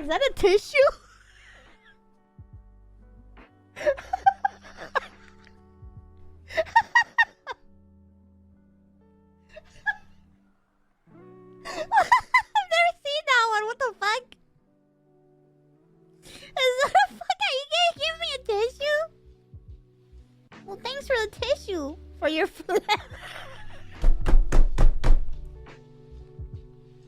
Is that a tissue? I've never seen that one. What the fuck? Is that a fuck? Are you gonna give me a tissue? Well, thanks for the tissue for your flesh.